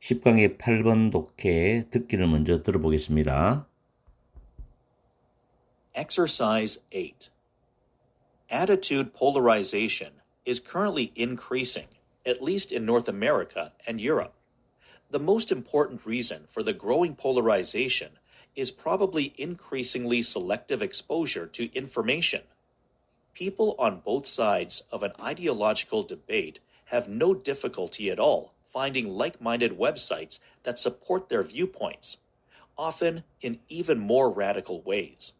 10강의 8번 독해 듣기를 먼저 들어보겠습니다. Exercise 8. Attitude polarization is currently increasing, at least in North America and Europe. The most important reason for the growing polarization is probably increasingly selective exposure to information. People on both sides of an ideological debate have no difficulty at all finding like-minded websites that support their viewpoints, often in even more radical ways.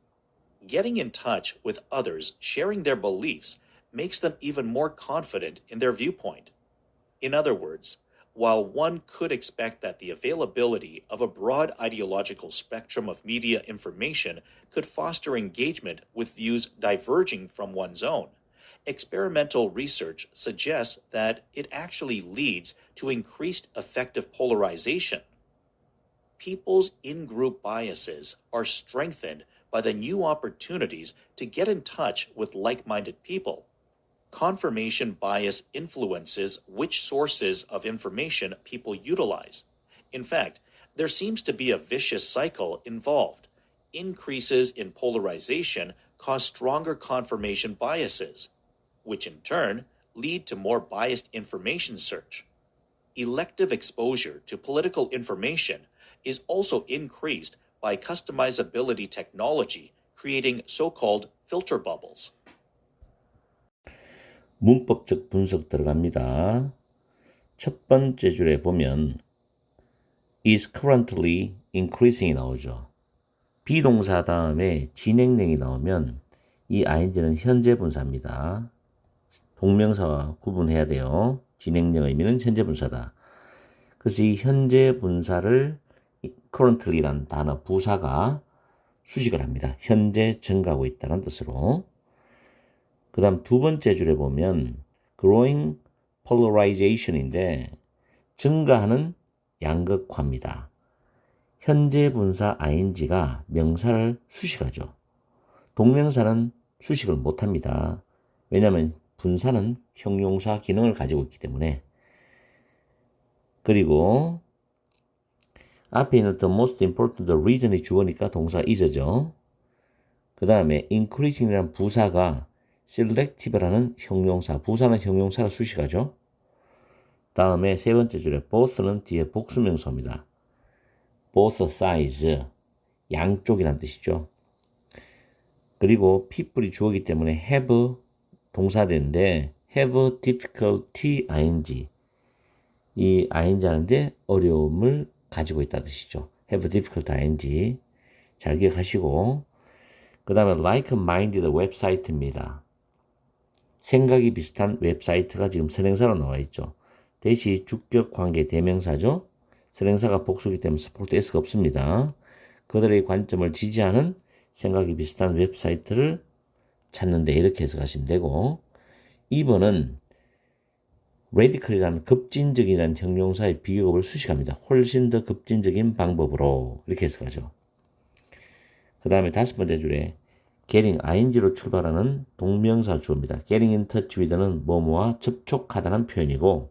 Getting in touch with others sharing their beliefs makes them even more confident in their viewpoint. In other words, while one could expect that the availability of a broad ideological spectrum of media information could foster engagement with views diverging from one's own, experimental research suggests that it actually leads to increased effective polarization. People's in-group biases are strengthened by the new opportunities to get in touch with like-minded people. Confirmation bias influences which sources of information people utilize. In fact, there seems to be a vicious cycle involved. Increases in polarization cause stronger confirmation biases, which in turn lead to more biased information search. Elective exposure to political information is also increased by customizability technology, creating so-called filter bubbles. 문법적 분석 들어갑니다. 첫 번째 줄에 보면 is currently increasing이 나오죠. 비동사 다음에 진행형이 나오면 이 ing는 현재 분사입니다. 동명사와 구분해야 돼요. 진행형 의미는 현재 분사다. 그래서 이 현재 분사를 currently란 단어 부사가 수식을 합니다. 현재 증가하고 있다는 뜻으로. 그 다음 두 번째 줄에 보면 growing polarization인데 증가하는 양극화입니다. 현재 분사 ing가 명사를 수식하죠. 동명사는 수식을 못합니다. 왜냐하면 분사는 형용사 기능을 가지고 있기 때문에. 그리고 앞에 있는 the most important reason이 주어니까 동사 is죠. 그 다음에 increasing이라는 부사가 selective라는 형용사, 부사는 형용사를 수식하죠. 다음에 세 번째 줄에 both는 뒤에 복수명사입니다. both sides, 양쪽이란 뜻이죠. 그리고 people이 주어이기 때문에 have 동사되는데 have difficulty ing, 이 ing 하는데 어려움을 가지고 있다는 뜻이죠. have difficult ing 잘 기억하시고, 그 다음에 like-minded 웹사이트입니다. 생각이 비슷한 웹사이트가 지금 선행사로 나와 있죠. 대시 주격 관계 대명사죠. 선행사가 복수이기 때문에 support s가 없습니다. 그들의 관점을 지지하는 생각이 비슷한 웹사이트를 찾는데 이렇게 해석하시면 되고, 2번은 radical이라는 급진적이라는 형용사의 비교급을 수식합니다. 훨씬 더 급진적인 방법으로 이렇게 해석하죠. 그 다음에 다섯 번째 줄에 getting ing로 출발하는 동명사 주어입니다. getting in touch with는 뭐뭐와 접촉하다는 표현이고,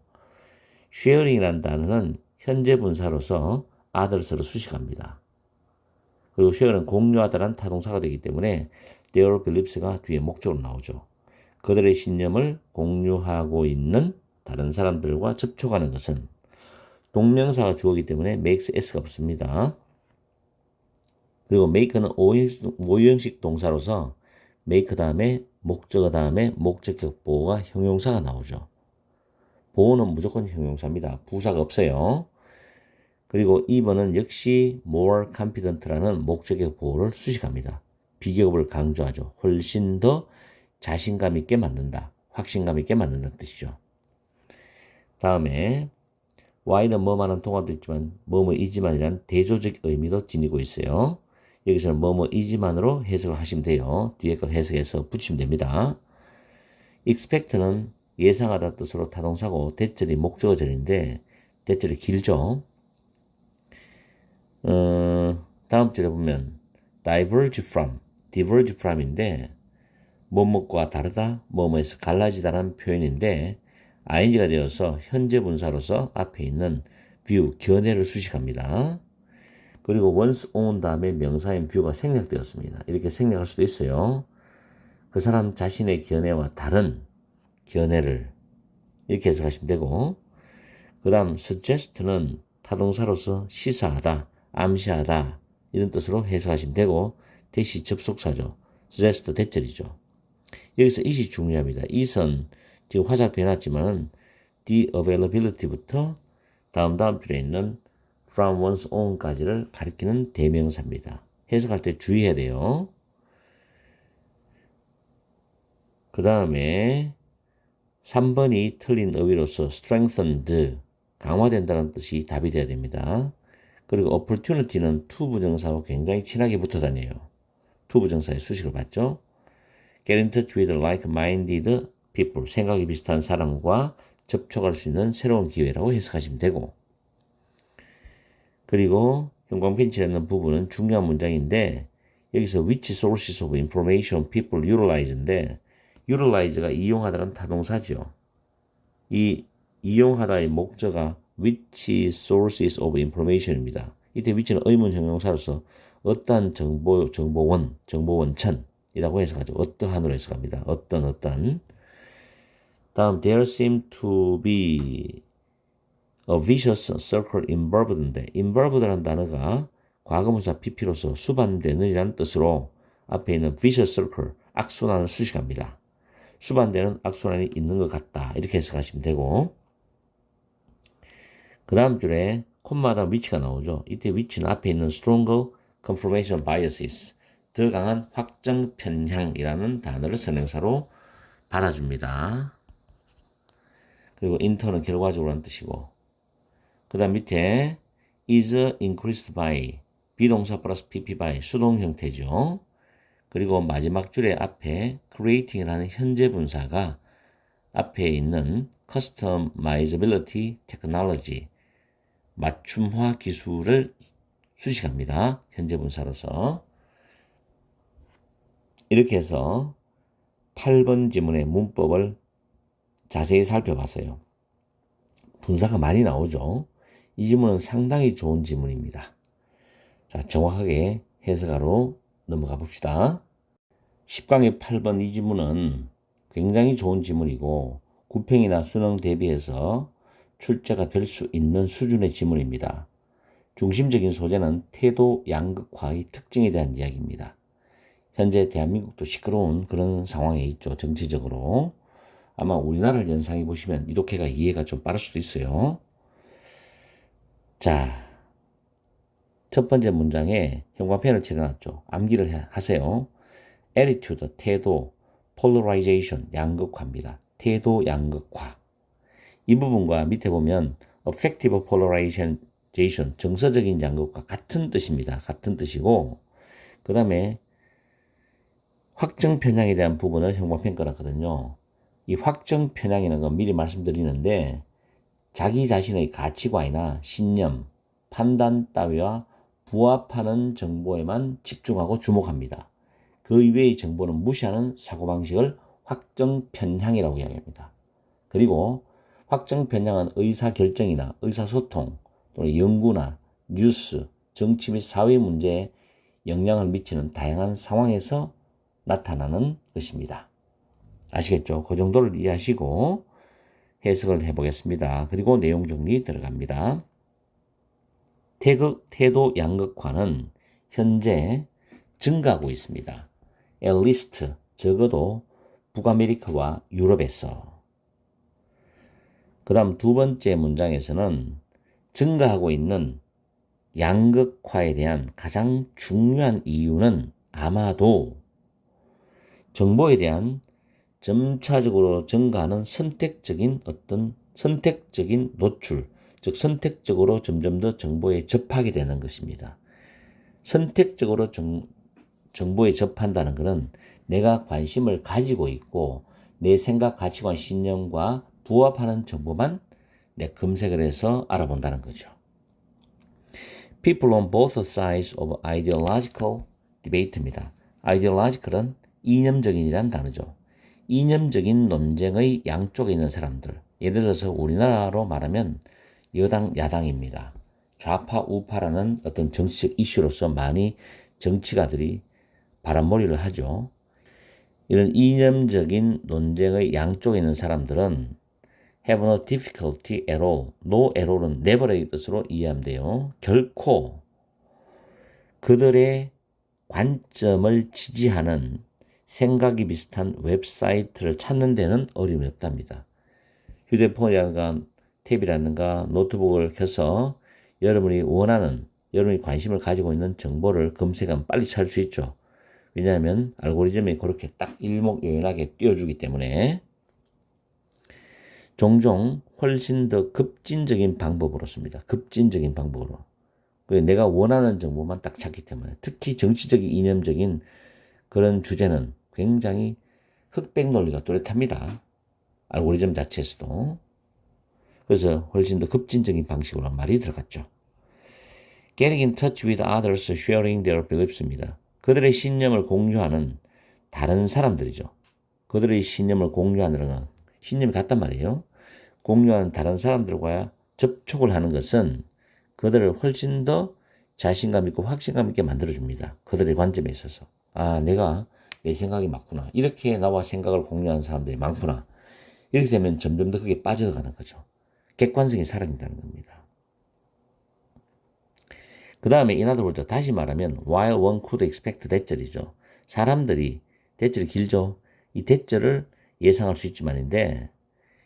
sharing이라는 단어는 현재 분사로서 others를 수식합니다. 그리고 share는 공유하다라는 타동사가 되기 때문에 their beliefs가 뒤에 목적으로 나오죠. 그들의 신념을 공유하고 있는 다른 사람들과 접촉하는 것은 동명사가 주어이기 때문에 makes s가 붙습니다. 그리고 make는 오형식 동사로서 make 다음에 목적어 다음에 목적격 보호가 형용사가 나오죠. 보호는 무조건 형용사입니다. 부사가 없어요. 그리고 2번은 역시 more confident라는 목적격 보호를 수식합니다. 비교급을 강조하죠. 훨씬 더 자신감 있게 만든다, 확신감 있게 만든다는 뜻이죠. 다음에 Y는 뭐만한 동화도 있지만 뭐뭐이지만이란 대조적 의미도 지니고 있어요. 여기서는 뭐뭐이지만으로 해석을 하시면 돼요. 뒤에 거 해석해서 붙이면 됩니다. expect는 예상하다 뜻으로 타동사고 대절이 목적어절인데 대절이 길죠. 다음 줄에 보면 diverge from인데 뭐뭐과 다르다, 뭐뭐에서 갈라지다라는 표현인데 ing가 되어서 현재 분사로서 앞에 있는 view, 견해를 수식합니다. 그리고 once on 다음에 명사인 view가 생략되었습니다. 이렇게 생략할 수도 있어요. 그 사람 자신의 견해와 다른 견해를 이렇게 해석하시면 되고, 그 다음 suggest는 타동사로서 시사하다, 암시하다 이런 뜻으로 해석하시면 되고, 대시 접속사죠. suggest 대절이죠. 여기서 it이 중요합니다. it은 지금 화살표 해놨지만 the availability부터 다음 줄에 있는 from once on까지를 가리키는 대명사입니다. 해석할 때 주의해야 돼요. 그 다음에 3번이 틀린 어휘로서 strengthened, 강화된다는 뜻이 답이 되어야 됩니다. 그리고 opportunity는 to 부정사와 굉장히 친하게 붙어 다녀요. to 부정사의 수식을 받죠. get in touch with like-minded people, 생각이 비슷한 사람과 접촉할 수 있는 새로운 기회라고 해석하시면 되고, 그리고 형광펜치라는 부분은 중요한 문장인데 여기서 which sources of information people utilize인데 utilize가 이용하다는 타동사죠. 이 이용하다의 목적어가 which sources of information입니다. 이때 which는 의문 형용사로서 어떠한 정보원천이라고 해석하죠. 어떠한으로 해석합니다. 어떤. 다음 there seem to be a vicious circle involved인데 involved라는 단어가 과거분사 pp로서 수반되는이라는 뜻으로 앞에 있는 vicious circle, 악순환을 수식합니다. 수반되는 악순환이 있는 것 같다. 이렇게 해석하시면 되고, 그 다음 줄에 콤마다 which가 나오죠. 이때 which는 앞에 있는 stronger confirmation biases, 더 강한 확정 편향이라는 단어를 선행사로 받아줍니다. 그리고 inter는 결과적으로 하는 뜻이고, 그 다음 밑에 is increased by, 비동사 플러스 pp by, 수동 형태죠. 그리고 마지막 줄에 앞에 creating이라는 현재 분사가 앞에 있는 customizability technology, 맞춤화 기술을 수식합니다. 현재 분사로서. 이렇게 해서 8번 지문의 문법을 자세히 살펴봤어요. 분사가 많이 나오죠. 이 지문은 상당히 좋은 지문입니다. 자, 정확하게 해석하러 넘어가 봅시다. 10강의 8번 이 지문은 굉장히 좋은 지문이고 구평이나 수능 대비해서 출제가 될 수 있는 수준의 지문입니다. 중심적인 소재는 태도 양극화의 특징에 대한 이야기입니다. 현재 대한민국도 시끄러운 그런 상황에 있죠. 정치적으로. 아마 우리나라를 연상해 보시면 이 독해가 이해가 좀 빠를 수도 있어요. 자, 첫 번째 문장에 형광펜을 칠해놨죠. 암기를 하세요. attitude, 태도, polarization, 양극화입니다. 태도 양극화. 이 부분과 밑에 보면 affective polarization, 정서적인 양극화 같은 뜻입니다. 같은 뜻이고, 그 다음에 확정 편향에 대한 부분을 형광펜 꺼놨거든요. 이 확정 편향이라는 건 미리 말씀드리는데 자기 자신의 가치관이나 신념, 판단 따위와 부합하는 정보에만 집중하고 주목합니다. 그 이외의 정보는 무시하는 사고방식을 확정 편향이라고 이야기합니다. 그리고 확정 편향은 의사결정이나 의사소통 또는 연구나 뉴스, 정치 및 사회 문제에 영향을 미치는 다양한 상황에서 나타나는 것입니다. 아시겠죠? 그 정도를 이해하시고 해석을 해보겠습니다. 그리고 내용 정리 들어갑니다. 태도 양극화는 현재 증가하고 있습니다. at least, 적어도 북아메리카와 유럽에서. 그 다음 두 번째 문장에서는 증가하고 있는 양극화에 대한 가장 중요한 이유는 아마도 정보에 대한 점차적으로 증가하는 선택적인 노출, 즉 선택적으로 점점 더 정보에 접하게 되는 것입니다. 선택적으로 정보에 접한다는 것은 내가 관심을 가지고 있고 내 생각, 가치관, 신념과 부합하는 정보만 내 검색을 해서 알아본다는 거죠. People on both sides of ideological debate입니다. ideological은 이념적인이란 단어죠. 이념적인 논쟁의 양쪽에 있는 사람들, 예를 들어서 우리나라로 말하면 여당, 야당입니다. 좌파, 우파라는 어떤 정치적 이슈로서 많이 정치가들이 바람몰이를 하죠. 이런 이념적인 논쟁의 양쪽에 있는 사람들은 have no difficulty at all, no at all은 never의 뜻으로 이해하면 돼요. 결코 그들의 관점을 지지하는 생각이 비슷한 웹사이트를 찾는 데는 어려움이 없답니다. 휴대폰이라든가 탭이라든가 노트북을 켜서 여러분이 원하는, 여러분이 관심을 가지고 있는 정보를 검색하면 빨리 찾을 수 있죠. 왜냐하면 알고리즘이 그렇게 딱 일목요연하게 띄워주기 때문에 종종 훨씬 더 급진적인 방법으로 씁니다. 급진적인 방법으로. 내가 원하는 정보만 딱 찾기 때문에 특히 정치적인 이념적인 그런 주제는 굉장히 흑백 논리가 뚜렷합니다. 알고리즘 자체에서도. 그래서 훨씬 더 급진적인 방식으로 말이 들어갔죠. Getting in touch with others, sharing their beliefs입니다. 그들의 신념을 공유하는 다른 사람들이죠. 그들의 신념을 공유하는 건 신념이 같단 말이에요. 공유하는 다른 사람들과 접촉을 하는 것은 그들을 훨씬 더 자신감 있고 확신감 있게 만들어줍니다. 그들의 관점에 있어서. 아, 내가 내 생각이 맞구나. 이렇게 나와 생각을 공유하는 사람들이 많구나. 이렇게 되면 점점 더 그게 빠져가는 거죠. 객관성이 사라진다는 겁니다. 그 다음에 in other words, 다시 말하면 while one could expect 대절이죠. 사람들이, 대절이 길죠. 이 대절을 예상할 수 있지만인데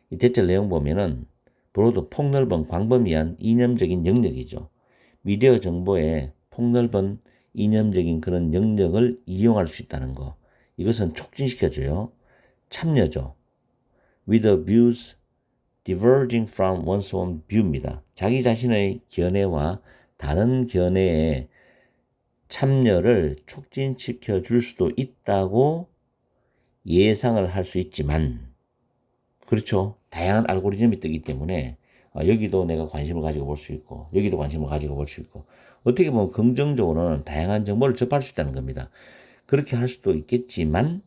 이 대절 내용 보면은 브로드 폭넓은 광범위한 이념적인 영역이죠. 미디어 정보의 폭넓은 이념적인 그런 영역을 이용할 수 있다는 거. 이것은 촉진시켜줘요. 참여죠. With the views diverging from one's own view입니다. 자기 자신의 견해와 다른 견해에 참여를 촉진시켜 줄 수도 있다고 예상을 할 수 있지만, 그렇죠. 다양한 알고리즘이 뜨기 때문에 여기도 내가 관심을 가지고 볼 수 있고 여기도 관심을 가지고 볼 수 있고 어떻게 보면 긍정적으로는 다양한 정보를 접할 수 있다는 겁니다. 그렇게 할 수도 있겠지만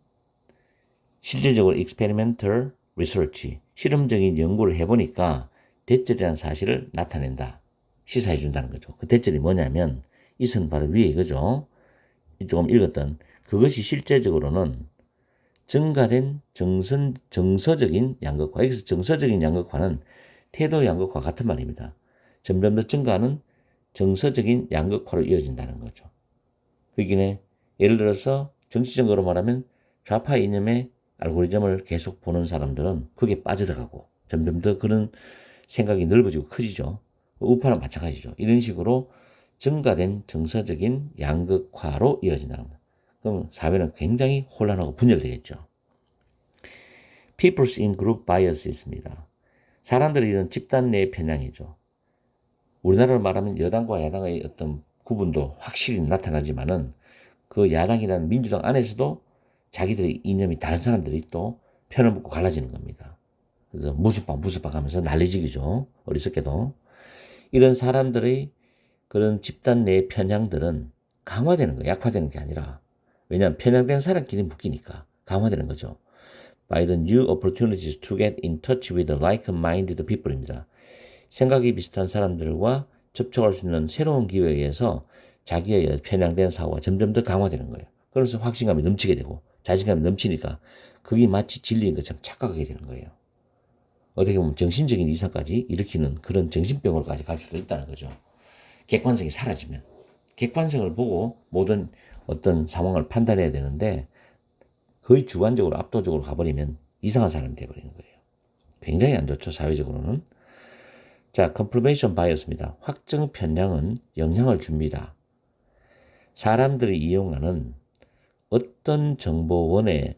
실질적으로 experimental research, 실험적인 연구를 해보니까 대절이라는 사실을 나타낸다. 시사해 준다는 거죠. 그 대절이 뭐냐면 이 선 바로 위에 이거죠. 조금 읽었던 그것이 실제적으로는 증가된 정서적인 양극화. 여기서 정서적인 양극화는 태도 양극화 같은 말입니다. 점점 더 증가하는 정서적인 양극화로 이어진다는 거죠. 그러기에 예를 들어서 정치적으로 말하면 좌파 이념의 알고리즘을 계속 보는 사람들은 그게 빠져들어가고 점점 더 그런 생각이 넓어지고 커지죠. 우파는 마찬가지죠. 이런 식으로 증가된 정서적인 양극화로 이어진다는 겁니다. 그럼 사회는 굉장히 혼란하고 분열되겠죠. People's in-group bias 있습니다. 사람들이 이런 집단 내 편향이죠. 우리나라로 말하면 여당과 야당의 어떤 구분도 확실히 나타나지만은 그 야당이라는 민주당 안에서도 자기들의 이념이 다른 사람들이 또 편을 먹고 갈라지는 겁니다. 그래서 무슨 박 하면서 난리지기죠. 어리석게도. 이런 사람들의 그런 집단 내 편향들은 강화되는 거예요. 약화되는 게 아니라. 왜냐하면 편향된 사람끼리 묶이니까 강화되는 거죠. By the new opportunities to get in touch with like-minded people입니다. 생각이 비슷한 사람들과 접촉할 수 있는 새로운 기회에 의해서 자기의 편향된 사고가 점점 더 강화되는 거예요. 그러면서 확신감이 넘치게 되고 자신감이 넘치니까 그게 마치 진리인 것처럼 착각하게 되는 거예요. 어떻게 보면 정신적인 이상까지 일으키는 그런 정신병으로까지 갈 수도 있다는 거죠. 객관성이 사라지면. 객관성을 보고 모든 어떤 상황을 판단해야 되는데 거의 주관적으로 압도적으로 가버리면 이상한 사람이 되어버리는 거예요. 굉장히 안 좋죠. 사회적으로는. 자, confirmation bias입니다. 확정 편향은 영향을 줍니다. 사람들이 이용하는 어떤 정보원에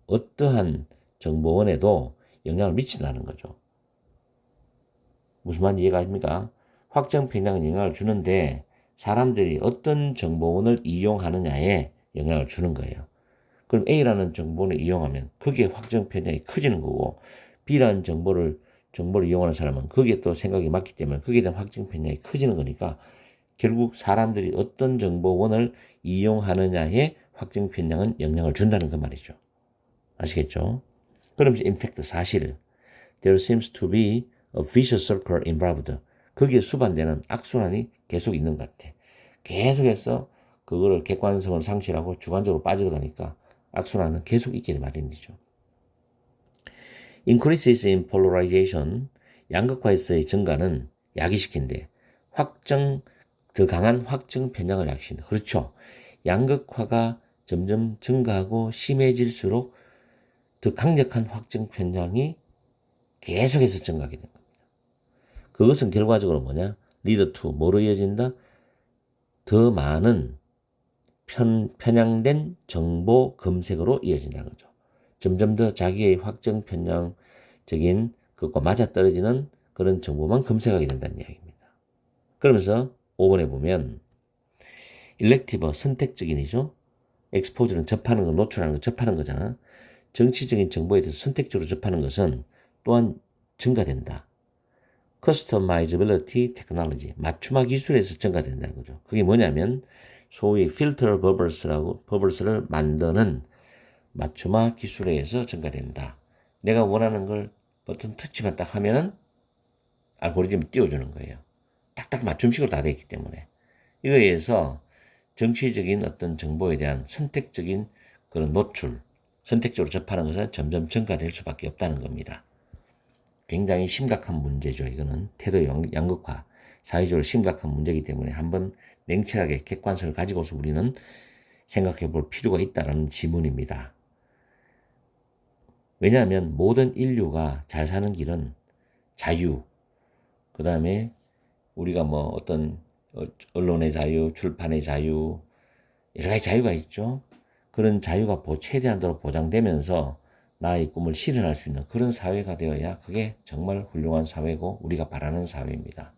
어떠한 정보원에도 영향을 미친다는 거죠. 무슨 말인지 이해가 됩니까? 확정 편향은 영향을 주는데 사람들이 어떤 정보원을 이용하느냐에 영향을 주는 거예요. 그럼 A라는 정보를 이용하면 거기에 확정 편향이 커지는 거고 B라는 정보를 이용하는 사람은 거기에 또 생각이 맞기 때문에 거기에 대한 확정 편향이 커지는 거니까 결국 사람들이 어떤 정보원을 이용하느냐에 확정 편향은 영향을 준다는 그 말이죠. 아시겠죠? 그럼 in fact 사실 there seems to be a vicious circle involved. 거기에 수반되는 악순환이 계속 있는 것 같아. 계속해서 그거를 객관성을 상실하고 주관적으로 빠져들어가니까 악순환은 계속 있게 돼 마련이죠. Increases in polarization, 양극화에서의 증가는 야기시킨대. 더 강한 확정 편향을 야기시킨다. 그렇죠. 양극화가 점점 증가하고 심해질수록 더 강력한 확정 편향이 계속해서 증가하게 된 겁니다. 그것은 결과적으로 뭐냐? lead to 뭐로 이어진다? 더 많은 편향된 정보 검색으로 이어진다는 거죠. 점점 더 자기의 확정 편향적인 것과 맞아떨어지는 그런 정보만 검색하게 된다는 이야기입니다. 그러면서 5번에 보면 elective 선택적인이죠. exposure는 접하는 거, 노출하는 거, 접하는 거잖아. 정치적인 정보에 대해서 선택적으로 접하는 것은 또한 증가된다. customizability technology, 맞춤화 기술에서 증가된다는 거죠. 그게 뭐냐면 소위 filter bubbles를 만드는 맞춤화 기술에 의해서 증가된다. 내가 원하는 걸 버튼 터치만 딱 하면은 알고리즘이 띄워주는 거예요. 딱딱 맞춤식으로 다 되어 있기 때문에. 이거에 의해서 정치적인 어떤 정보에 대한 선택적인 그런 노출, 선택적으로 접하는 것은 점점 증가될 수밖에 없다는 겁니다. 굉장히 심각한 문제죠. 이거는 태도 양극화, 사회적으로 심각한 문제이기 때문에 한번 냉철하게 객관성을 가지고서 우리는 생각해 볼 필요가 있다는 지문입니다. 왜냐하면 모든 인류가 잘 사는 길은 자유, 그 다음에 우리가 뭐 어떤 언론의 자유, 출판의 자유, 여러 가지 자유가 있죠. 그런 자유가 최대한도로 보장되면서 나의 꿈을 실현할 수 있는 그런 사회가 되어야 그게 정말 훌륭한 사회고 우리가 바라는 사회입니다.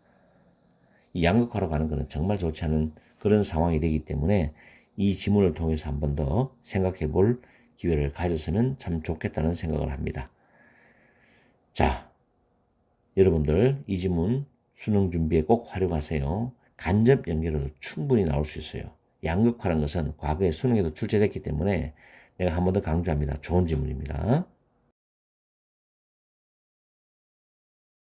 이 양극화로 가는 것은 정말 좋지 않은 그런 상황이 되기 때문에 이 지문을 통해서 한 번 더 생각해 볼 기회를 가졌으면 참 좋겠다는 생각을 합니다. 자, 여러분들 이 지문 수능 준비에 꼭 활용하세요. 간접 연결로도 충분히 나올 수 있어요. 양극화라는 것은 과거에 수능에도 출제됐기 때문에 내가 한 번 더 강조합니다. 좋은 지문입니다.